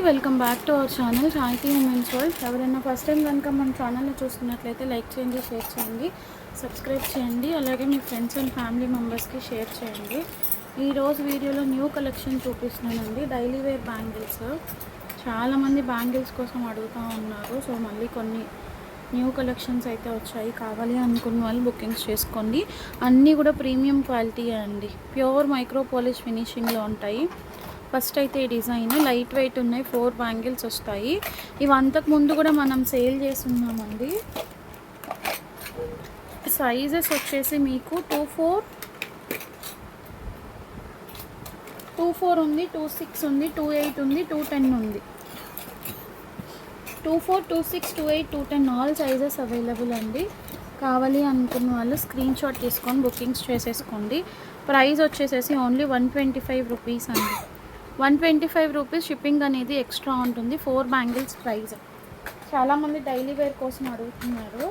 Welcome back to our channel సాహితీ women's world. ఎవరైనా first time కనుక మన ఛానల్ని చూస్తున్నట్లయితే లైక్ చేయండి, షేర్ చేయండి, సబ్స్క్రైబ్ చేయండి. అలాగే మీ ఫ్రెండ్స్ అండ్ ఫ్యామిలీ మెంబర్స్కి షేర్ చేయండి. ఈరోజు వీడియోలో న్యూ కలెక్షన్ చూపిస్తున్నానండి. Daily wear bangles. చాలామంది బ్యాంగిల్స్ కోసం అడుగుతూ ఉన్నారు. సో మళ్ళీ కొన్ని న్యూ కలెక్షన్స్ అయితే వచ్చాయి. కావాలి అనుకున్న వాళ్ళు బుకింగ్స్ చేసుకోండి. అన్నీ కూడా ప్రీమియం క్వాలిటీ అండి. ప్యూర్ మైక్రో పాలిష్ ఫినిషింగ్లో ఉంటాయి. ఫస్ట్ అయితే ఈ డిజైన్ లైట్ వెయిట్ ఉన్నాయి. 4 బ్యాంగిల్స్ వస్తాయి. ఇవి అంతకు ముందు కూడా మనం సేల్ చేస్తున్నామండి. సైజెస్ వచ్చేసి మీకు 24 ఉంది, 26 ఉంది, 28 ఉంది, 210 ఉంది. 24, 26, 28, 210 ఆల్ సైజెస్ అవైలబుల్ అండి. కావాలి అనుకున్న వాళ్ళు స్క్రీన్ షాట్ తీసుకొని బుకింగ్స్ చేసేసుకోండి. ప్రైస్ వచ్చేసేసి ఓన్లీ 125 రూపీస్ అండి. 125 రూపీస్. షిప్పింగ్ అనేది ఎక్స్ట్రా ఉంటుంది. 4 బ్యాంగిల్స్ ప్రైస్. చాలామంది డైలీ వేర్ కోసం అడుగుతున్నారు.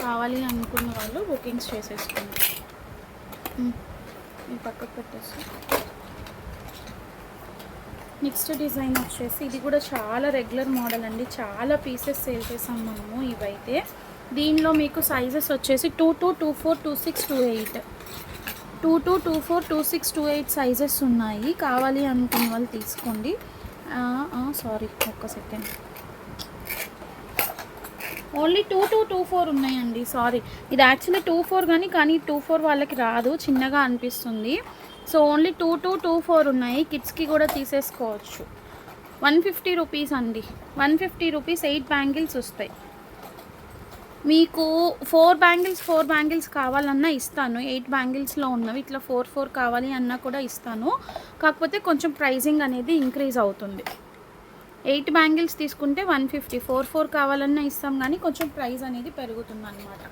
కావాలి అనుకున్న వాళ్ళు బుకింగ్స్ చేసేసుకోండి. ఈ పక్కకు పెట్టేసి నెక్స్ట్ డిజైన్ వచ్చేసి ఇది కూడా చాలా రెగ్యులర్ మోడల్ అండి. చాలా పీసెస్ సేల్ చేసాం మనము. ఇవైతే దీనిలో మీకు సైజెస్ వచ్చేసి 22, 24, 26, 28, 22, 24, 26, 28 సైజెస్ ఉన్నాయి. కావాలి అనుకున్న వాళ్ళు తీసుకోండి. సారీ, ఒక్క సెకండ్. ఓన్లీ 22, 24 ఉన్నాయండి. సారీ, ఇది యాక్చువల్లీ 24 కానీ 24 వాళ్ళకి రాదు, చిన్నగా అనిపిస్తుంది. సో ఓన్లీ 22, 24 ఉన్నాయి. కిడ్స్కి కూడా తీసేసుకోవచ్చు. 150 రూపీస్ అండి. 150 రూపీస్ 8 బ్యాంగిల్స్ వస్తాయి. మీకు 4 బ్యాంగిల్స్ కావాలన్నా ఇస్తాను. 8 బ్యాంగిల్స్లో ఉన్నవి ఇట్లా 4 కావాలి అన్నా కూడా ఇస్తాను. కాకపోతే కొంచెం ప్రైజింగ్ అనేది ఇంక్రీజ్ అవుతుంది. 8 బ్యాంగిల్స్ తీసుకుంటే 150, 4 కావాలన్నా ఇస్తాం కానీ కొంచెం ప్రైస్ అనేది పెరుగుతుంది అన్నమాట.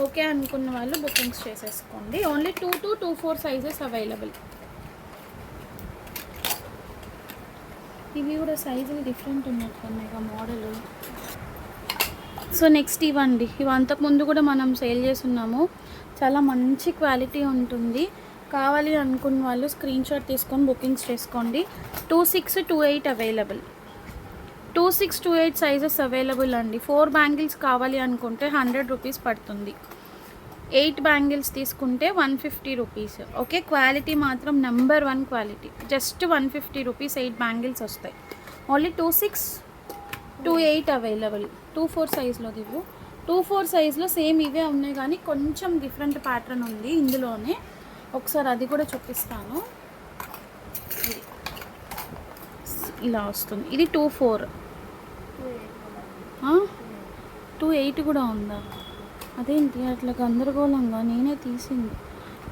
ఓకే అనుకున్న వాళ్ళు బుకింగ్స్ చేసేసుకోండి. Only 22, 24 sizes available. ఇవి కూడా సైజులు డిఫరెంట్ ఉన్నట్టున్నాయి మోడల్. సో నెక్స్ట్ ఇవ్వండి. ఇవి అంతకుముందు కూడా మనం సేల్ చేస్తున్నాము. చాలా మంచి క్వాలిటీ ఉంటుంది. కావాలి అనుకున్న వాళ్ళు స్క్రీన్ షాట్ తీసుకొని బుకింగ్స్ చేసుకోండి. 26, 28 అవైలబుల్. 26, 28 సైజెస్ అవైలబుల్ అండి. 4 బ్యాంగిల్స్ కావాలి అనుకుంటే 100 రూపీస్ పడుతుంది. 8 బ్యాంగిల్స్ తీసుకుంటే 150 రూపీస్. ఓకే, క్వాలిటీ మాత్రం number 1 quality. Just 150 rupees 8 bangles వస్తాయి. Only 26, 28 available. 24 సైజ్లో దిగు. 24 సైజ్లో సేమ్ ఇవే ఉన్నాయి కానీ కొంచెం డిఫరెంట్ ప్యాటర్న్ ఉంది ఇందులోనే. ఒకసారి అది కూడా చూపిస్తాను. ఇలా వస్తుంది. ఇది 24. 28 కూడా ఉందా? అదేంటి అట్లా గందరగోళంగా నేనే తీసింది.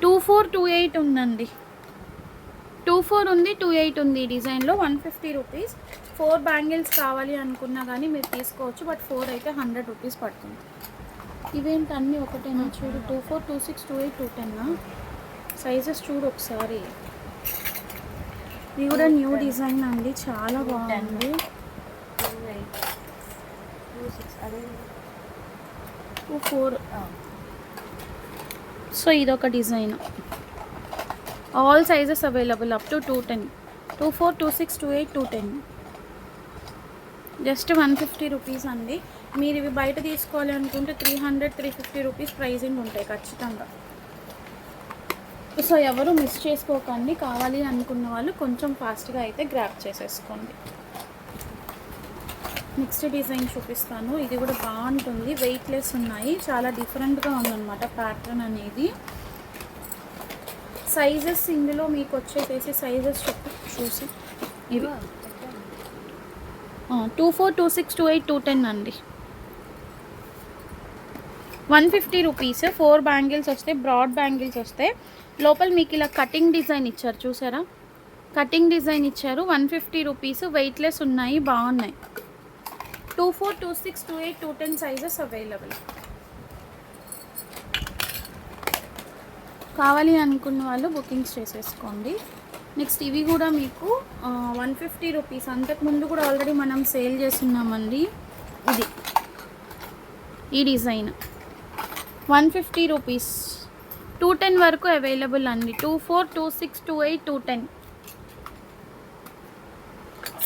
24, 28 ఉందండి. 24 ఉంది, 28 ఉంది. ఈ డిజైన్లో 150 రూపీస్. 4 బ్యాంగిల్స్ కావాలి అనుకున్నా కానీ మీరు తీసుకోవచ్చు. బట్ 4 అయితే 100 రూపీస్ పడుతుంది. ఇవేంటి అన్నీ ఒకటేనా? చూడు, 24, 26, 28, 210 సైజెస్ చూడు ఒకసారి. ఇది కూడా న్యూ డిజైన్ అండి. చాలా బాగుంది. 24. సో ఇదొక design. All sizes available up to 210. 24, 26, 28, 210. Just 150 rupees అండి. మీరు ఇవి బయట తీసుకోవాలి అనుకుంటే 300, 350 రూపీస్ ప్రైజింగ్ ఉంటాయి ఖచ్చితంగా. సో ఎవరు మిస్ చేసుకోకండి. కావాలి అనుకున్న వాళ్ళు కొంచెం ఫాస్ట్గా అయితే గ్రాప్ చేసేసుకోండి. నెక్స్ట్ డిజైన్ చూపిస్తాను. ఇది కూడా బాగుంటుంది. వెయిట్లెస్ ఉన్నాయి. చాలా డిఫరెంట్గా ఉందన్నమాట ప్యాటర్న్ అనేది. సైజెస్ ఇందులో మీకు వచ్చేసేసి సైజెస్ చూసి ఇవి 24, 26, 28, 210 అండి. 150 రూపీస్. 4 బ్యాంగిల్స్ వస్తాయి. బ్రాడ్ బ్యాంగిల్స్ వస్తాయి. లోపల మీకు ఇలా కటింగ్ డిజైన్ ఇచ్చారు, చూసారా? కటింగ్ డిజైన్ ఇచ్చారు. 150 రూపీస్. వెయిట్లెస్ ఉన్నాయి, బాగున్నాయి. 24, 26, 28, 210 సైజెస్ అవైలబుల్. కావాలి అనుకున్న వాళ్ళు బుకింగ్స్ చేసేసుకోండి. నెక్స్ట్ ఇవి కూడా మీకు 150 రూపీస్. అంతకుముందు కూడా ఆల్రెడీ మనం సేల్ చేస్తున్నామండి. ఇది ఈ డిజైన్ 150 రూపీస్. 210 వరకు అవైలబుల్ అండి. 24, 26, 28, 210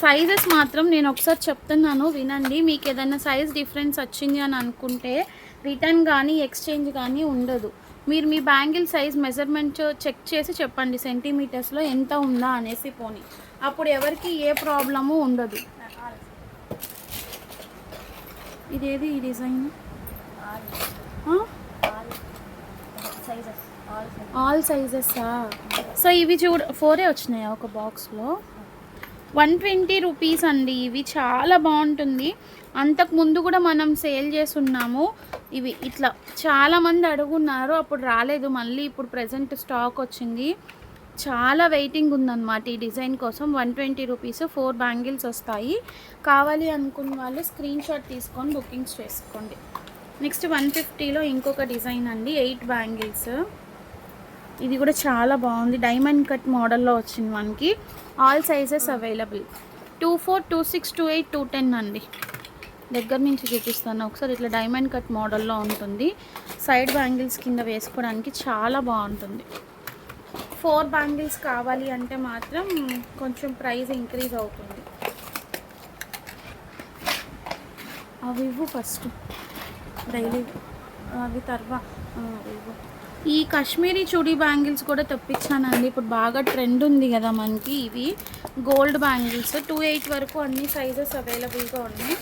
సైజెస్ మాత్రం నేను ఒకసారి చెప్తున్నాను వినండి. మీకు ఏదైనా సైజ్ డిఫరెన్స్ వచ్చింది అని అనుకుంటే రిటర్న్ కానీ ఎక్స్చేంజ్ కానీ ఉండదు. మీరు మీ బ్యాంగిల్ సైజ్ మెజర్మెంట్ చెక్ చేసి చెప్పండి సెంటీమీటర్స్లో ఎంత ఉందా అనేసి పోనీ, అప్పుడు ఎవరికి ఏ ప్రాబ్లము ఉండదు. ఇదేది ఈ డిజైన్ ఆల్ సైజెస్సా? సో ఇవి 4 వచ్చినాయా ఒక బాక్స్లో? 120 రూపీస్ అండి. ఇవి చాలా బాగుంటుంది. అంతకుముందు కూడా మనం సేల్ చేస్తున్నాము ఇవి. ఇట్లా చాలామంది అడుగున్నారు, అప్పుడు రాలేదు, మళ్ళీ ఇప్పుడు ప్రజెంట్ స్టాక్ వచ్చింది. చాలా వెయిటింగ్ ఉందన్నమాట ఈ డిజైన్ కోసం. 120 రూపీస్ 4 బ్యాంగిల్స్ వస్తాయి. కావాలి అనుకున్న వాళ్ళు స్క్రీన్ షాట్ తీసుకొని బుకింగ్స్ చేసుకోండి. నెక్స్ట్ 150లో ఇంకొక డిజైన్ అండి, 8 బ్యాంగిల్స్. ఇది కూడా చాలా బాగుంది, డైమండ్ కట్ మోడల్లో వచ్చింది మనకి. All sizes available. 24, 26, 28, 210 అండి. దగ్గర నుంచి చూపిస్తాను ఒకసారి. ఇట్లా డైమండ్ కట్ మోడల్లో ఉంటుంది. సైడ్ బ్యాంగిల్స్ కింద వేసుకోవడానికి చాలా బాగుంటుంది. 4 బ్యాంగిల్స్ కావాలి అంటే మాత్రం కొంచెం ప్రైస్ ఇంక్రీజ్ అవుతుంది. అవి ఇవ్వు ఫస్ట్, డైలీ అవి తర్వాత ఇవ్వు. ఈ కాశ్మీరీ చుడీ బ్యాంగిల్స్ కూడా తెప్పించానండి. ఇప్పుడు బాగా ట్రెండ్ ఉంది కదా మనకి. ఇవి గోల్డ్ బ్యాంగిల్స్ 28 వరకు అన్ని సైజెస్ అవైలబుల్గా ఉన్నాయి.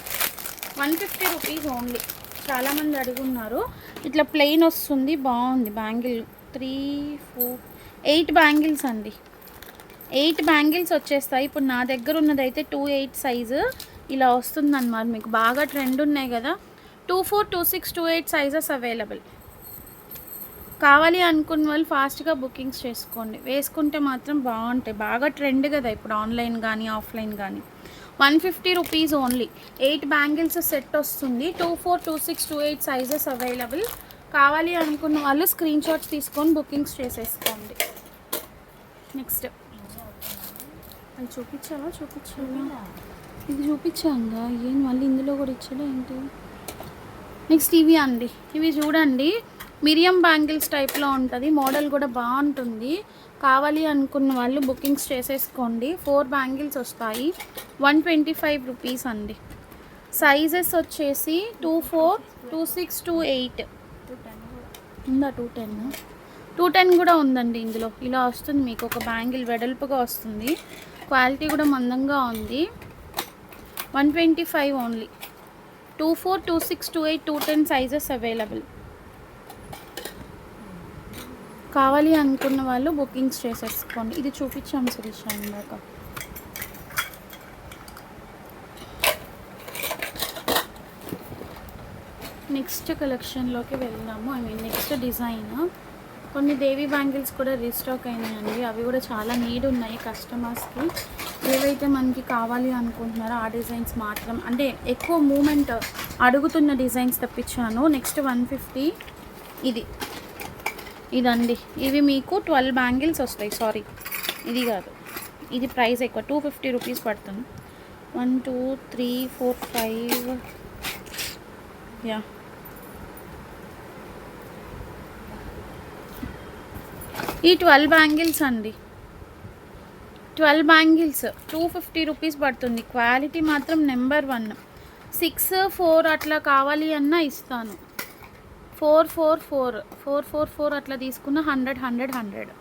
150 రూపీస్ ఓన్లీ. చాలామంది అడుగున్నారు. ఇట్లా ప్లెయిన్ వస్తుంది, బాగుంది బ్యాంగిల్. 3, 4, 8 బ్యాంగిల్స్ అండి. 8 బ్యాంగిల్స్ వచ్చేస్తాయి. ఇప్పుడు నా దగ్గర ఉన్నదైతే 28 సైజు ఇలా వస్తుంది అన్నమాట. మీకు బాగా ట్రెండ్ ఉన్నాయి కదా. 24, 26, 28 సైజెస్ అవైలబుల్. కావాలి అనుకున్న వాళ్ళు ఫాస్ట్గా బుకింగ్స్ చేసుకోండి. వేసుకుంటే మాత్రం బాగుంటాయి. బాగా ట్రెండ్ కదా ఇప్పుడు ఆన్లైన్ కానీ ఆఫ్లైన్ కానీ. 150 రూపీస్ ఓన్లీ. 8 బ్యాంగిల్స్ సెట్ వస్తుంది. 24, 26, 28 సైజెస్ అవైలబుల్. కావాలి అనుకున్న వాళ్ళు స్క్రీన్ షాట్స్ తీసుకొని బుకింగ్స్ చేసేసుకోండి. నెక్స్ట్ అది చూపించాలా? ఇది చూపించాంగా, ఏం మళ్ళీ ఇందులో కూడా ఇచ్చాడా ఏంటి? నెక్స్ట్ ఇవి అండి. ఇవి చూడండి, మిరియం బ్యాంగిల్స్ టైప్లో ఉంటుంది. మోడల్ కూడా బాగుంటుంది. కావాలి అనుకున్న వాళ్ళు బుకింగ్స్ చేసేసుకోండి. 4 బ్యాంగిల్స్ వస్తాయి. 125 రూపీస్ అండి. సైజెస్ వచ్చేసి 24, 26, 28 ఉందా? 210 కూడా ఉందండి ఇందులో. ఇలా వస్తుంది మీకు ఒక బ్యాంగిల్, వెడల్పుగా వస్తుంది. క్వాలిటీ కూడా మందంగా ఉంది. 125 ఓన్లీ. 24, 26, 28, 210 sizes available. కావాలి అనుకున్న వాళ్ళు బుకింగ్స్ చేసేసుకోండి. ఇది చూపించాము శిరీష ఇందాక. నెక్స్ట్ కలెక్షన్లోకి వెళ్దాము. Next design. కొన్ని దేవి బ్యాంగిల్స్ కూడా రీస్టాక్ అయినాయండి. అవి కూడా చాలా నీడ్ ఉన్నాయి కస్టమర్స్కి. ఏవైతే మనకి కావాలి అనుకుంటున్నారో ఆ డిజైన్స్ మాత్రం, అంటే ఎక్కువ మూమెంట్ అడుగుతున్న డిజైన్స్ తెప్పించాను. నెక్స్ట్ 150 ఇదండి. ఇవి మీకు 12 బ్యాంగిల్స్ వస్తాయి. సారీ, ఇది కాదు, ఇది ప్రైస్ ఎక్కువ. 250 రూపీస్ పడుతుంది. 1, 2, 3, 4, 5 యా. ఈ 12 బ్యాంగిల్స్ అండి. 12 బ్యాంగిల్స్ 250 రూపీస్ పడుతుంది. క్వాలిటీ మాత్రం నెంబర్ 1. 6, 4 అట్లా కావాలి అన్నా ఇస్తాను. 4, 4, 4, 4, 4, 4 అట్లా తీసుకున్న 100, 100, 100.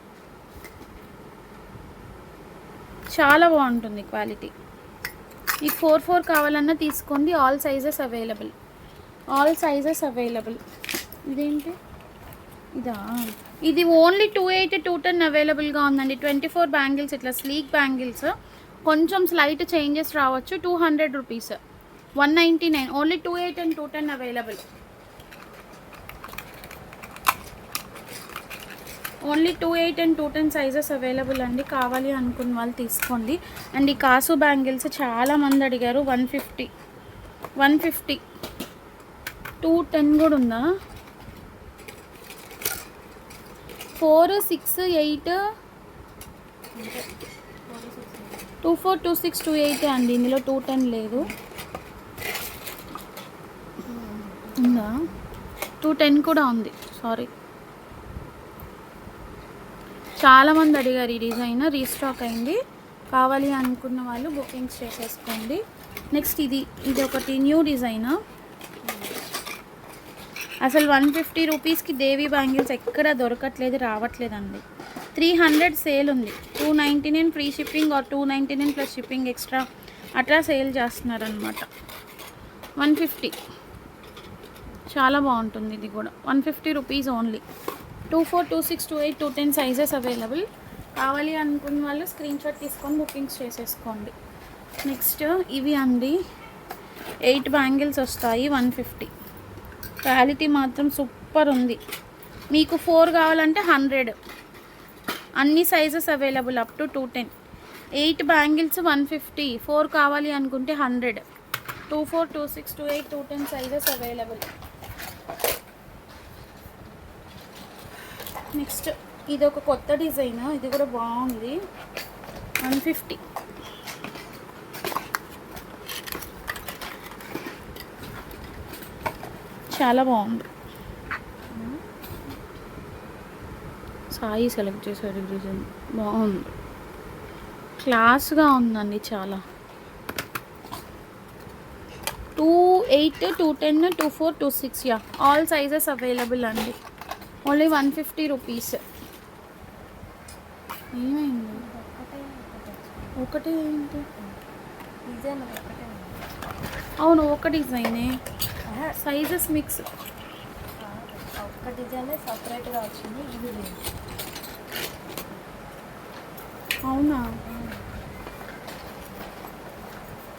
చాలా బాగుంటుంది క్వాలిటీ. ఈ 4, 4 కావాలన్నా తీసుకోండి. All sizes available. ఇదేంటి? ఇదా? ఇది ఓన్లీ 280, 210 అవైలబుల్గా ఉందండి. 24 బ్యాంగిల్స్, ఇట్లా స్లీక్ బ్యాంగిల్స్. కొంచెం స్లైట్ చేంజెస్ రావచ్చు. 200 rupees. 199 only. 280 and 210 available. Only 280 and 210 sizes available అండి. కావాలి అనుకున్న వాళ్ళు తీసుకోండి. అండ్ ఈ కాసు బ్యాంగిల్స్ చాలామంది అడిగారు. 150, 210 కూడా ఉందా? 4, 6, 8, 24, 26, 28 అండి. ఇందులో 210 లేదు. ఉందా? 210 కూడా ఉంది. సారీ, చాలామంది అడిగారు ఈ డిజైన్. రీస్టాక్ అయింది. కావాలి అనుకున్న వాళ్ళు బుకింగ్స్ చేసేసుకోండి. నెక్స్ట్ ఇది ఒకటి న్యూ డిజైన్. అసలు 150 రూపీస్కి దేవీ బ్యాంగిల్స్ ఎక్కడ దొరకట్లేదు, రావట్లేదండి. 300 సేల్ ఉంది. 299 free shipping or 299 plus shipping extra అట్లా సేల్ చేస్తున్నారు అనమాట. 150 చాలా బాగుంటుంది. ఇది కూడా 150 రూపీస్ ఓన్లీ. 24, 26, 28, 210 sizes available. కావాలి అనుకున్న వాళ్ళు స్క్రీన్ షాట్ తీసుకొని బుకింగ్స్ చేసేసుకోండి. నెక్స్ట్ ఇవి అండి 8 బ్యాంగిల్స్ వస్తాయి 150. క్వాలిటీ మాత్రం సూపర్ ఉంది. మీకు 4 కావాలంటే 100. అన్ని sizes available up to 210. 8 bangles 150. 4 కావాలి అనుకుంటే 100. 24, 26, 28, 210 సైజెస్ అవైలబుల్. నెక్స్ట్ ఇది ఒక కొత్త డిజైన్. ఇది కూడా బాగుంది. 150. చాలా బాగుంది. సాయి సెలెక్ట్ చేశారు డిజైన్. బాగుంది, క్లాస్గా ఉందండి చాలా. 28, 210, 24, 26 యా ఆల్ సైజెస్ అవైలబుల్ అండి. Only 150 rupees. ఏమైంది? ఒకటే ఏంటి డిజైన్? అవును, ఒక డిజైనే, సైజెస్ మిక్స్. ఒక్క డిజైనే సపరేట్గా వచ్చింది. ఇది లేదు. అవునా?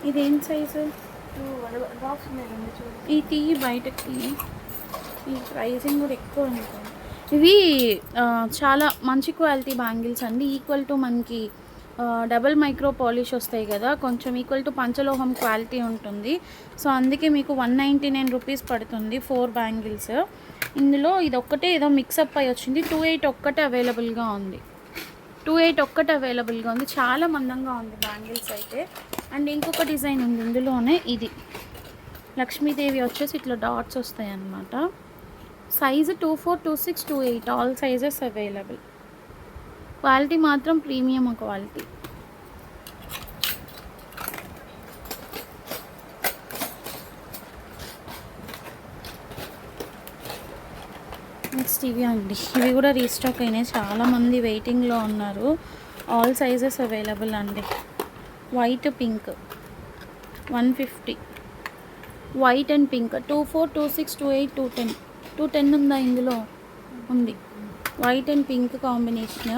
ఇదేం సైజు? 2 డ్రాప్స్ ఉన్నాయి. చూడు, ఈ టీ బయటకి. ఈ ప్రైజింగ్ కూడా ఎక్కువ ఉంటుంది. ఇవి చాలా మంచి క్వాలిటీ బ్యాంగిల్స్ అండి. ఈక్వల్ టు మనకి డబల్ మైక్రో పాలిష్ వస్తాయి కదా, కొంచెం ఈక్వల్ టు పంచలోహం క్వాలిటీ ఉంటుంది. సో అందుకే మీకు 199 రూపీస్ పడుతుంది 4 బ్యాంగిల్స్. ఇందులో ఇది ఒక్కటే ఏదో మిక్సప్ అయి వచ్చింది. 28 ఒక్కటే అవైలబుల్గా ఉంది. 28 ఒక్కటే అవైలబుల్గా ఉంది. చాలా మందంగా ఉంది బ్యాంగిల్స్ అయితే. అండ్ ఇంకొక డిజైన్ ఉంది ఇందులోనే. ఇది లక్ష్మీదేవి వచ్చేసి ఇట్లా డాట్స్ వస్తాయి అన్నమాట. Size 24, 26, 28 all sizes available. Quality మాత్రం ప్రీమియం క్వాలిటీ. నెక్స్ట్ ఇవి అండి. ఇవి కూడా రీస్టాక్ అయినాయి. చాలామంది వెయిటింగ్లో ఉన్నారు. ఆల్ సైజెస్ అవైలబుల్ అండి. White pink 150. White and pink 24, 26, 28, 210. 210 ఉందా ఇందులో? ఉంది. White and pink combination.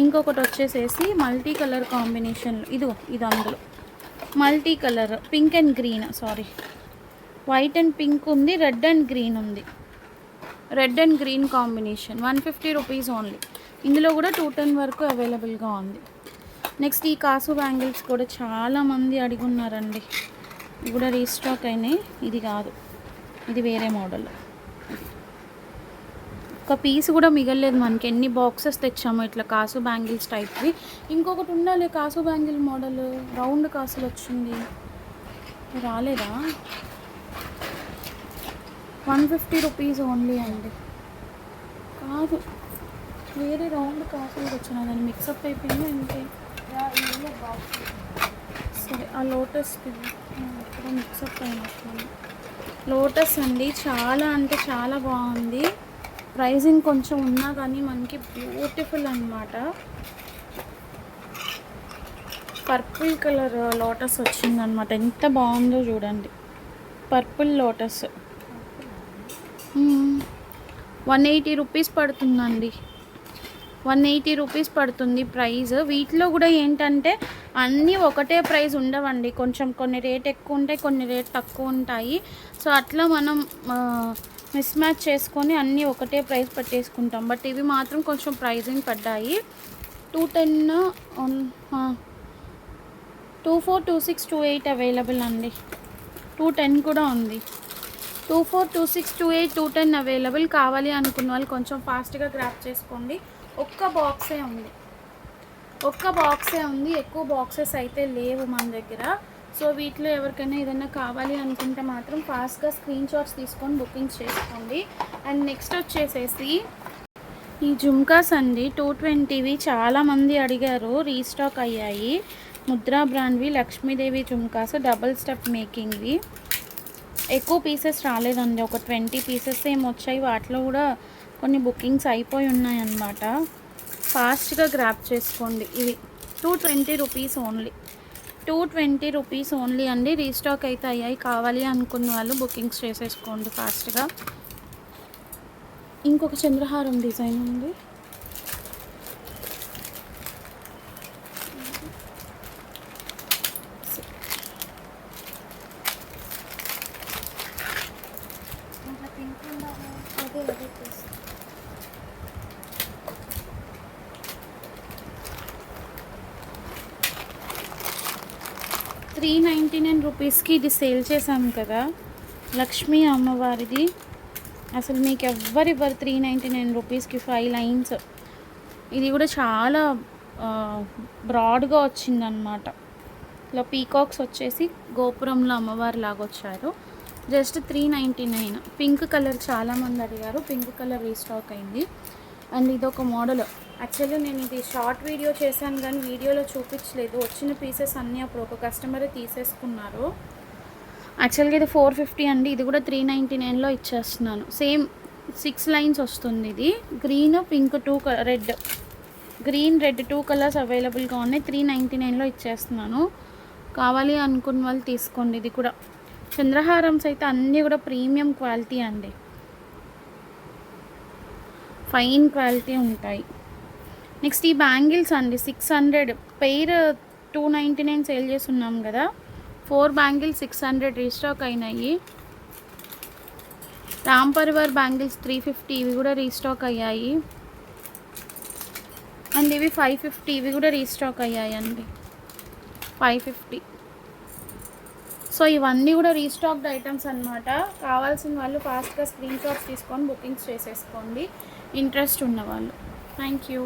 ఇంకొకటి వచ్చేసేసి మల్టీ కలర్ కాంబినేషన్. ఇది అందులో multi colour pink and green, sorry white and pink ఉంది, రెడ్ అండ్ గ్రీన్ ఉంది. Red and green combination 150 rupees only. ఇందులో కూడా 210 వరకు అవైలబుల్గా ఉంది. నెక్స్ట్ ఈ కాసు బ్యాంగిల్స్ కూడా చాలామంది అడిగి ఉన్నారండి. ఇవి కూడా రీస్టాక్ అయినాయి. ఇది కాదు, ఇది వేరే మోడల్. ఒక పీస్ కూడా మిగలలేదు మనకి. ఎన్ని బాక్సెస్ తెచ్చాము ఇట్లా కాసు బ్యాంగిల్స్ టైప్వి. ఇంకొకటి ఉండాలి కాసు బ్యాంగిల్ మోడల్, రౌండ్ కాసులు వచ్చింది, రాలేదా? 150 రూపీస్ ఓన్లీ అండి. కాదు, వేరే రౌండ్ కాసులు వచ్చినా దాన్ని మిక్సప్ అయిపోయింది అంతే. సరే, ఆ లోటస్ ఇక్కడ మిక్సప్ అయినట్టు. లోటస్ అండి, చాలా అంటే చాలా బాగుంది. ప్రైజింగ్ కొంచెం ఉన్నా కానీ మనకి బ్యూటిఫుల్ అన్నమాట. పర్పుల్ కలర్ లోటస్ వచ్చిందనమాట. ఎంత బాగుందో చూడండి. పర్పుల్ లోటస్ 180 రూపీస్ పడుతుందండి. 180 రూపీస్ పడుతుంది ప్రైస్. వీటిలో కూడా ఏంటంటే అన్నీ ఒకటే ప్రైస్ ఉండవండి. కొంచెం కొన్ని రేట్ ఎక్కువ ఉంటాయి, కొన్ని రేట్ తక్కువ ఉంటాయి. సో అట్లా మనం మిస్ మ్యాచ్ చేసుకొని అన్నీ ఒకటే ప్రైస్ పెట్టేసుకుంటాం. బట్ ఇవి మాత్రం కొంచెం ప్రైజింగ్ పడ్డాయి. 210, 24, 26, 28 అవైలబుల్ అండి. 210 కూడా ఉంది. 24, 26, 28, 210 అవైలబుల్. కావాలి అనుకున్న వాళ్ళు కొంచెం ఫాస్ట్గా గ్రాప్ చేసుకోండి. ఒక్క బాక్సే ఉంది. ఎక్కువ బాక్సెస్ అయితే లేవు మన దగ్గర. సో వీటిలో ఎవరికైనా ఏదైనా కావాలి అనుకుంటే మాత్రం ఫాస్ట్గా స్క్రీన్ షాట్స్ తీసుకొని బుకింగ్స్ చేసుకోండి. అండ్ నెక్స్ట్ వచ్చేసేసి ఈ జుమ్కాస్ అండి 220వి చాలామంది అడిగారు, రీస్టాక్ అయ్యాయి. ముద్రా బ్రాండ్వి లక్ష్మీదేవి జుమ్కాస్ డబుల్ స్టెప్ మేకింగ్వి. ఎక్కువ పీసెస్ రాలేదండి, ఒక 20 పీసెస్ ఏమి వచ్చాయి. వాటిలో కూడా కొన్ని బుకింగ్స్ అయిపోయి ఉన్నాయన్నమాట. ఫాస్ట్గా గ్రాప్ చేసుకోండి. ఇవి 220 రూపీస్ ఓన్లీ, 220 రూపీస్ ఓన్లీ అండి. రీస్టాక్ అయితే అయ్యాయి. కావాలి అనుకున్న వాళ్ళు బుకింగ్స్ చేసేసుకోండి ఫాస్ట్గా. ఇంకొక చంద్రహారం డిజైన్ ఉంది. అదే అదే తీసుకో. 399 రూపీస్కి ఇది సేల్ చేశాము కదా, లక్ష్మీ అమ్మవారిది. అసలు మీకు ఎవ్వరు 399 రూపీస్కి 5 లైన్స్. ఇది కూడా చాలా బ్రాడ్గా వచ్చిందనమాట. ఇలా పీకాక్స్ వచ్చేసి గోపురంలో అమ్మవారి లాగా వచ్చారు. జస్ట్ 399. పింక్ కలర్ చాలామంది అడిగారు, పింక్ కలర్ రీస్టాక్ అయింది. అండ్ ఇది ఒక మోడల్. యాక్చువల్లీ నేను ఇది షార్ట్ వీడియో చేశాను కానీ వీడియోలో చూపించలేదు. వచ్చిన పీసెస్ అన్నీ అప్పుడు ఒక కస్టమరే తీసేసుకున్నారు. యాక్చువల్గా ఇది 450 అండి. ఇది కూడా 399లో ఇచ్చేస్తున్నాను. సేమ్ 6 లైన్స్ వస్తుంది. ఇది green pink 2 red, green red 2 colours అవైలబుల్గా ఉన్నాయి. 399లో ఇచ్చేస్తున్నాను. కావాలి అనుకున్న వాళ్ళు తీసుకోండి. ఇది కూడా చంద్రహారమ్స్ అయితే అన్నీ కూడా ప్రీమియం క్వాలిటీ అండి, ఫైన్ క్వాలిటీ ఉంటాయి. నెక్స్ట్ ఈ బ్యాంగిల్స్ అండి 600 పెయిర్ 299 సేల్ చేస్తున్నాం కదా. 4 బ్యాంగిల్స్ 600 రీస్టాక్ అయినాయి. రామ్ పరివార్ బ్యాంగిల్స్ 350, ఇవి కూడా రీస్టాక్ అయ్యాయి. అండ్ ఇవి 550, ఇవి కూడా రీస్టాక్ అయ్యాయి అండి 550. సో ఇవన్నీ కూడా రీస్టాక్డ్ ఐటమ్స్ అన్నమాట. కావాల్సిన వాళ్ళు ఫాస్ట్గా స్క్రీన్ షాట్స్ తీసుకొని బుకింగ్స్ చేసేసుకోండి, ఇంట్రెస్ట్ ఉన్నవాళ్ళు. Thank you.